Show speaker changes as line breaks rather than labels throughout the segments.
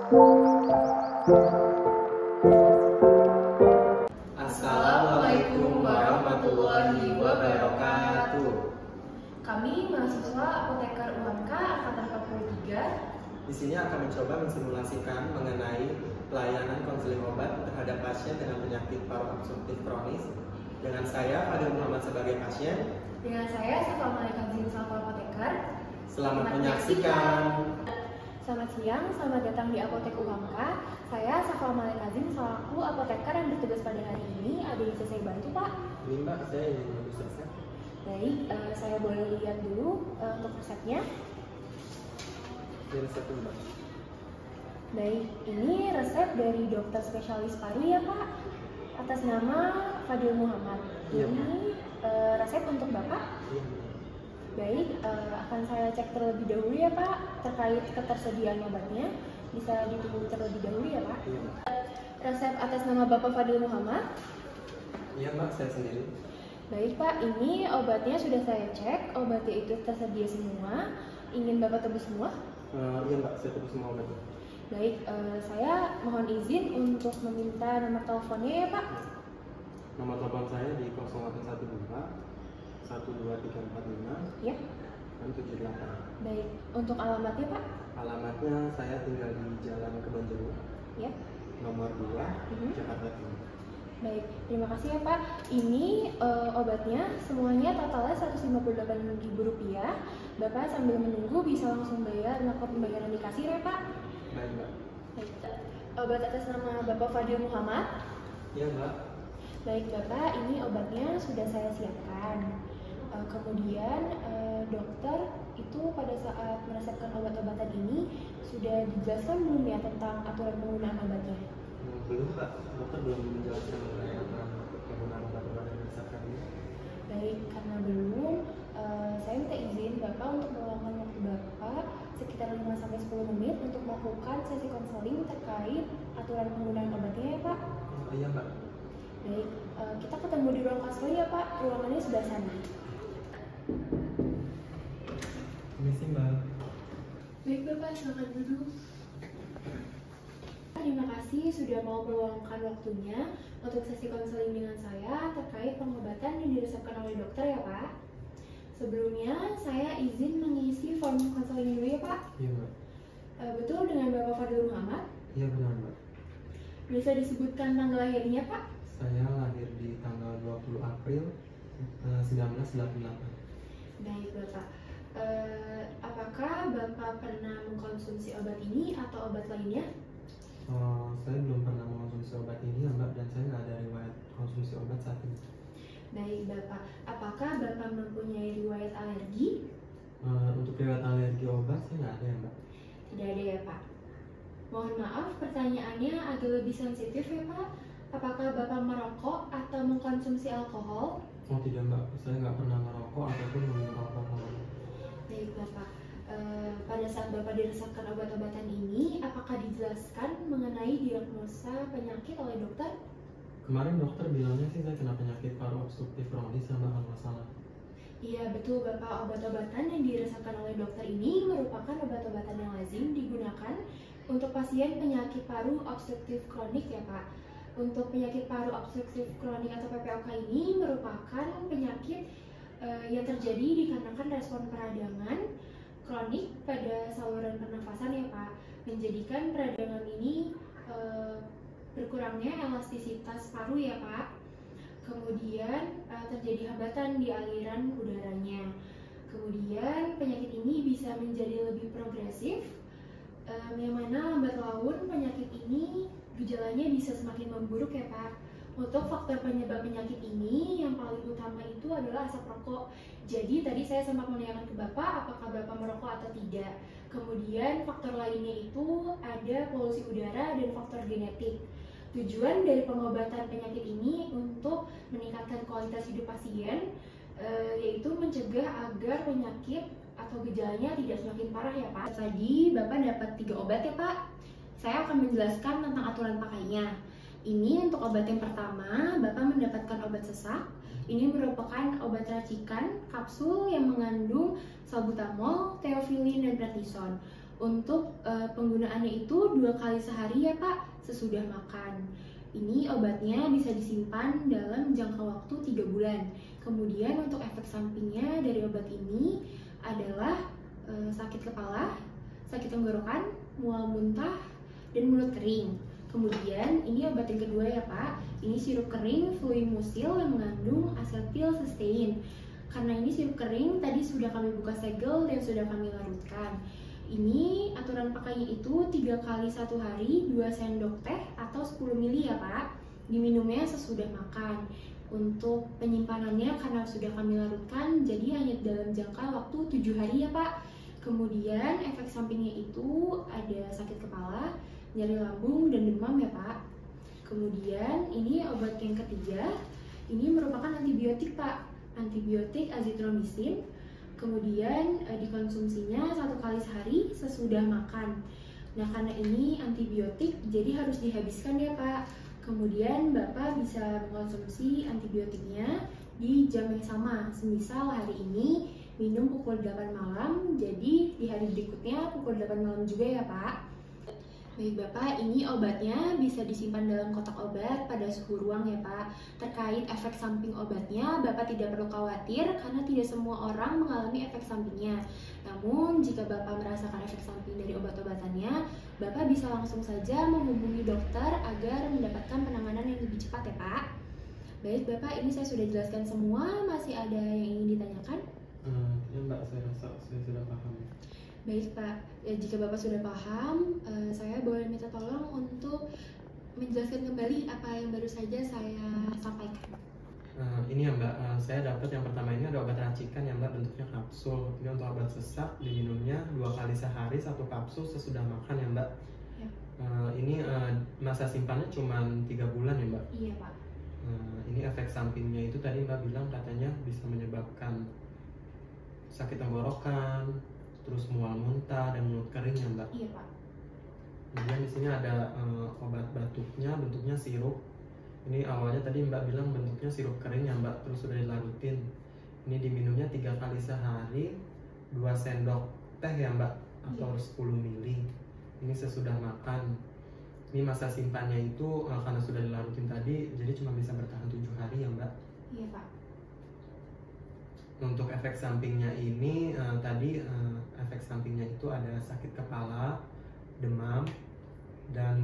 Assalamualaikum warahmatullahi wabarakatuh.
Kami mahasiswa Apoteker UHAMKA Angkatan 43.
Di sini akan mencoba mensimulasikan mengenai pelayanan konseling obat terhadap pasien dengan penyakit paru obstruktif kronis. Dengan saya, Fadil Muhammad sebagai pasien.
Dengan saya, Safa Malika Zin selaku Apoteker.
Selamat menyaksikan.
Selamat siang, selamat datang di Apotek UHAMKA. Saya Safa Malika Zin selaku Apoteker yang bertugas pada hari ini. Ada yang bisa saya bantu, Pak?
Ini Mbak, saya ingin mengambil resep.
Baik, saya boleh lihat dulu untuk resepnya.
Ini resepnya Mbak.
Baik, ini resep dari dokter spesialis paru ya, Pak, atas nama Fadil Muhammad.
Iya,
Ini resep untuk Bapak.
Iya, Mbak.
Baik, akan saya cek terlebih dahulu ya, Pak, terkait ketersediaan obatnya. Bisa ditunggu terlebih dahulu ya, Pak.
Iya, Mbak.
Resep atas nama Bapak Fadil Muhammad.
Iya, Mbak, saya sendiri.
Baik, Pak, ini obatnya sudah saya cek. Obatnya itu tersedia semua. Ingin Bapak tebus semua?
Iya, Mbak, saya tebus semua obatnya.
Baik, saya mohon izin untuk meminta nomor teleponnya ya, Pak.
Nomor telepon saya di 0812 12345
Ya.
678.
Baik, untuk alamatnya, Pak?
Alamatnya saya tinggal di Jalan Kebonjeruk,
Ya.
nomor 2, Jakarta Timur.
Baik, terima kasih ya, Pak. Ini obatnya semuanya totalnya Rp158.000. Bapak sambil menunggu bisa langsung bayar, maka pembayaran di kasir ya, Pak.
Baik, Mbak.
Baik. Obat atas nama Bapak Fadil Muhammad.
Iya, Mbak.
Baik, Bapak, ini obatnya sudah saya siapkan. Kemudian dokter itu pada saat meresepkan obat-obatan ini sudah dijelaskan belum ya tentang aturan penggunaan obatnya?
Belum, Pak. Dokter belum menjelaskan mengenai aturan penggunaan obat-obatan yang diresepkan ini.
Baik, karena belum, saya minta izin Bapak untuk meluangkan waktu Bapak sekitar 5-10 menit untuk melakukan sesi konseling terkait aturan penggunaan obatnya ya, Pak.
Iya, Mbak.
Baik, kita ketemu di ruang konseling ya, Pak. Ruangannya sebelah sana.
Permisi, Mbak.
Baik, Bapak, silakan duduk. Terima kasih sudah mau meluangkan waktunya untuk sesi konseling dengan saya terkait pengobatan yang diresepkan oleh dokter ya, Pak. Sebelumnya, saya izin mengisi form konseling dulu ya, Pak.
Iya, Mbak.
Betul dengan Bapak Fadil Muhammad?
Iya, benar, Mbak.
Bisa disebutkan tanggal lahirnya, Pak?
Saya lahir di tanggal 20 April 1988.
Baik, Bapak. Apakah Bapak pernah mengkonsumsi obat ini atau obat lainnya?
Saya belum pernah mengkonsumsi obat ini ya, Mbak, dan saya nggak ada riwayat konsumsi obat saat ini.
Baik, Bapak. Apakah Bapak mempunyai riwayat alergi?
Untuk riwayat alergi obat saya nggak ada ya, Mbak.
Tidak ada ya, Pak. Mohon maaf, pertanyaannya agak lebih sensitif ya, Pak. Apakah Bapak merokok atau mengkonsumsi alkohol?
Oh tidak, Mbak, saya nggak pernah merokok ataupun minum alkohol.
Baik, Bapak. Pada saat Bapak diresepkan obat-obatan ini, apakah dijelaskan mengenai diagnosa penyakit oleh dokter?
Kemarin dokter bilangnya sih saya kena penyakit paru obstruktif kronis sama kalau nggak salah.
Iya, betul Bapak. Obat-obatan yang diresepkan oleh dokter ini merupakan obat-obatan yang lazim digunakan untuk pasien penyakit paru obstruktif kronik ya, Pak. Untuk penyakit paru obstruktif kronik atau PPOK ini merupakan penyakit yang terjadi dikarenakan respon peradangan kronik pada saluran pernafasan ya, Pak, menjadikan peradangan ini berkurangnya elastisitas paru ya, Pak. Kemudian terjadi hambatan di aliran udaranya. Kemudian penyakit ini bisa menjadi lebih progresif, yang mana lambat laun penyakit ini gejalanya bisa semakin memburuk ya, Pak. Untuk faktor penyebab penyakit ini yang paling utama itu adalah asap rokok. Jadi tadi saya sempat menanyakan ke Bapak apakah Bapak merokok atau tidak. Kemudian faktor lainnya itu ada polusi udara dan faktor genetik. Tujuan dari pengobatan penyakit ini untuk meningkatkan kualitas hidup pasien, yaitu mencegah agar penyakit atau gejalanya tidak semakin parah ya, Pak. Tadi Bapak dapat 3 obat ya, Pak. Saya akan menjelaskan tentang aturan pakainya. Ini untuk obat yang pertama, Bapak mendapatkan obat sesak. Ini merupakan obat racikan kapsul yang mengandung salbutamol, theophylline, dan prednison. Untuk penggunaannya itu 2 kali sehari ya Pak, sesudah makan. Ini obatnya bisa disimpan dalam jangka waktu 3 bulan. Kemudian untuk efek sampingnya dari obat ini adalah sakit kepala, sakit tenggorokan, mual muntah, dan mulut kering. Kemudian ini obat yang kedua ya Pak, ini sirup kering fluimusil yang mengandung asetil cysteine. Karena ini sirup kering, tadi sudah kami buka segel dan sudah kami larutkan. Ini aturan pakainya itu 3 kali 1 hari, 2 sendok teh atau 10 ml ya Pak. Diminumnya sesudah makan. Untuk penyimpanannya karena sudah kami larutkan, jadi hanya dalam jangka waktu 7 hari ya Pak. Kemudian efek sampingnya itu ada sakit kepala, nyeri lambung, dan demam ya Pak. Kemudian ini obat yang ketiga, ini merupakan antibiotik Pak. Antibiotik azitromisin. Kemudian dikonsumsinya 1 kali sehari sesudah makan. Nah karena ini antibiotik jadi harus dihabiskan ya Pak. Kemudian Bapak bisa mengkonsumsi antibiotiknya di jam yang sama. Semisal hari ini minum pukul 8 malam, jadi di hari berikutnya pukul 8 malam juga ya Pak. Baik Bapak, ini obatnya bisa disimpan dalam kotak obat pada suhu ruang ya Pak. Terkait efek samping obatnya, Bapak tidak perlu khawatir karena tidak semua orang mengalami efek sampingnya. Namun, jika Bapak merasakan efek samping dari obat-obatannya, Bapak bisa langsung saja menghubungi dokter agar mendapatkan penanganan yang lebih cepat ya Pak. Baik Bapak, ini saya sudah jelaskan semua, masih ada yang ingin ditanyakan?
Ya Mbak, saya rasa saya sudah paham.
Baik Pak, ya, jika Bapak sudah paham, saya boleh minta tolong untuk menjelaskan kembali apa yang baru saja saya sampaikan.
Ini ya Mbak, saya dapat yang pertama ini ada obat racikan ya Mbak, bentuknya kapsul. Ini untuk obat sesak, diminumnya 2 kali sehari 1 kapsul sesudah makan ya Mbak.
Ya.
Ini masa simpannya cuma 3 bulan ya Mbak.
Iya Pak.
Ini efek sampingnya itu tadi Mbak bilang katanya bisa menyebabkan sakit tenggorokan, terus mual muntah dan mulut kering ya Mbak.
Iya Pak.
Kemudian di sini ada obat batuknya, bentuknya sirup. Ini awalnya tadi Mbak bilang bentuknya sirup kering ya Mbak, terus sudah dilarutin. Ini diminumnya 3 kali sehari, 2 sendok teh ya Mbak, atau 10 ml. Ini sesudah makan. Ini masa simpannya itu karena sudah dilarutin tadi, jadi cuma bisa bertahan 7 hari ya Mbak.
Iya Pak.
Untuk efek sampingnya ini tadi efek sampingnya itu ada sakit kepala, demam, dan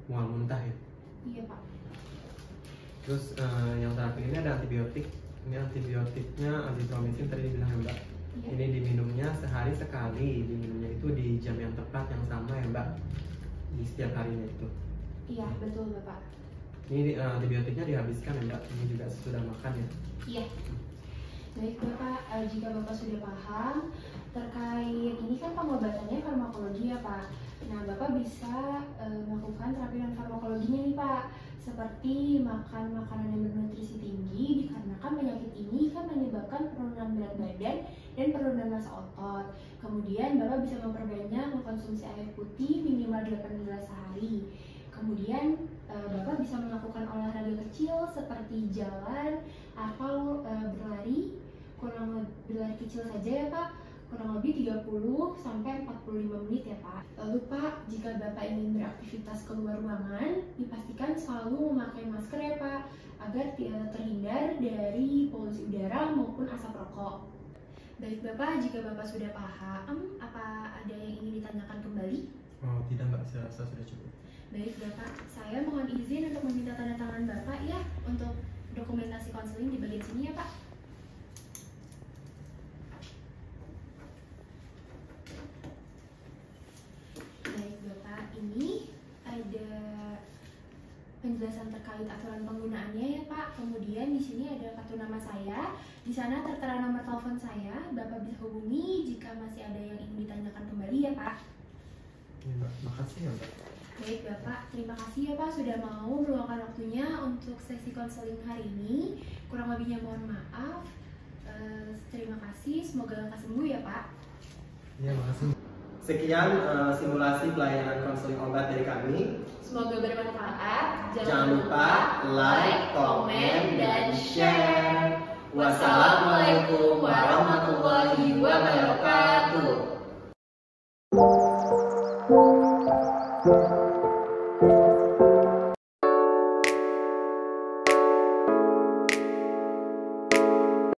mual muntah ya.
Iya Pak.
Terus yang terakhir ini ada antibiotik. Ini antibiotiknya azitromisin tadi dibilang ya Mbak.
Iya.
Ini diminumnya sehari sekali. Diminumnya itu di jam yang tepat yang sama ya Mbak. Di setiap harinya itu.
Iya betul Bapak.
Ini antibiotiknya dihabiskan ya Mbak. Ini juga sudah makan ya.
Iya. Baik Bapak, jika Bapak sudah paham terkait ini kan pengobatannya farmakologi ya Pak. Nah Bapak bisa melakukan terapi non farmakologinya nih Pak, seperti makan makanan yang bernutrisi tinggi dikarenakan penyakit ini kan menyebabkan penurunan berat badan dan penurunan massa otot. Kemudian Bapak bisa memperbanyak mengkonsumsi air putih minimal 8 gelas sehari. Kemudian Bapak bisa melakukan olahraga kecil seperti jalan atau berlari, berlari kecil saja ya Pak, kurang lebih 30 sampai 45 menit ya Pak. Lalu Pak, jika Bapak ingin beraktivitas keluar ruangan, dipastikan selalu memakai masker ya Pak, agar terhindar dari polusi udara maupun asap rokok. Baik Bapak, jika Bapak sudah paham, apa ada yang ingin ditanyakan kembali?
Oh tidak Mbak, saya rasa sudah cukup.
Baik Bapak, saya mohon izin untuk meminta tanda tangan Bapak ya untuk dokumentasi konseling di bagian sini ya Pak. Baik Bapak, ini ada penjelasan terkait aturan penggunaannya ya Pak. Kemudian di sini ada kartu nama saya. Di sana tertera nomor telepon saya. Bapak bisa hubungi jika masih ada yang ingin ditanyakan kembali ya Pak.
Ya Mbak, makasih ya Mbak.
Baik Bapak, terima kasih ya Pak sudah mau meluangkan waktunya untuk sesi konseling hari ini. Kurang lebihnya mohon maaf. Terima kasih, semoga lekas sembuh ya Pak.
Iya, makasih. Sekian simulasi pelayanan konseling obat dari kami.
Semoga bermanfaat.
Jangan lupa like, komen, dan share. Wassalamualaikum warahmatullahi wabarakatuh.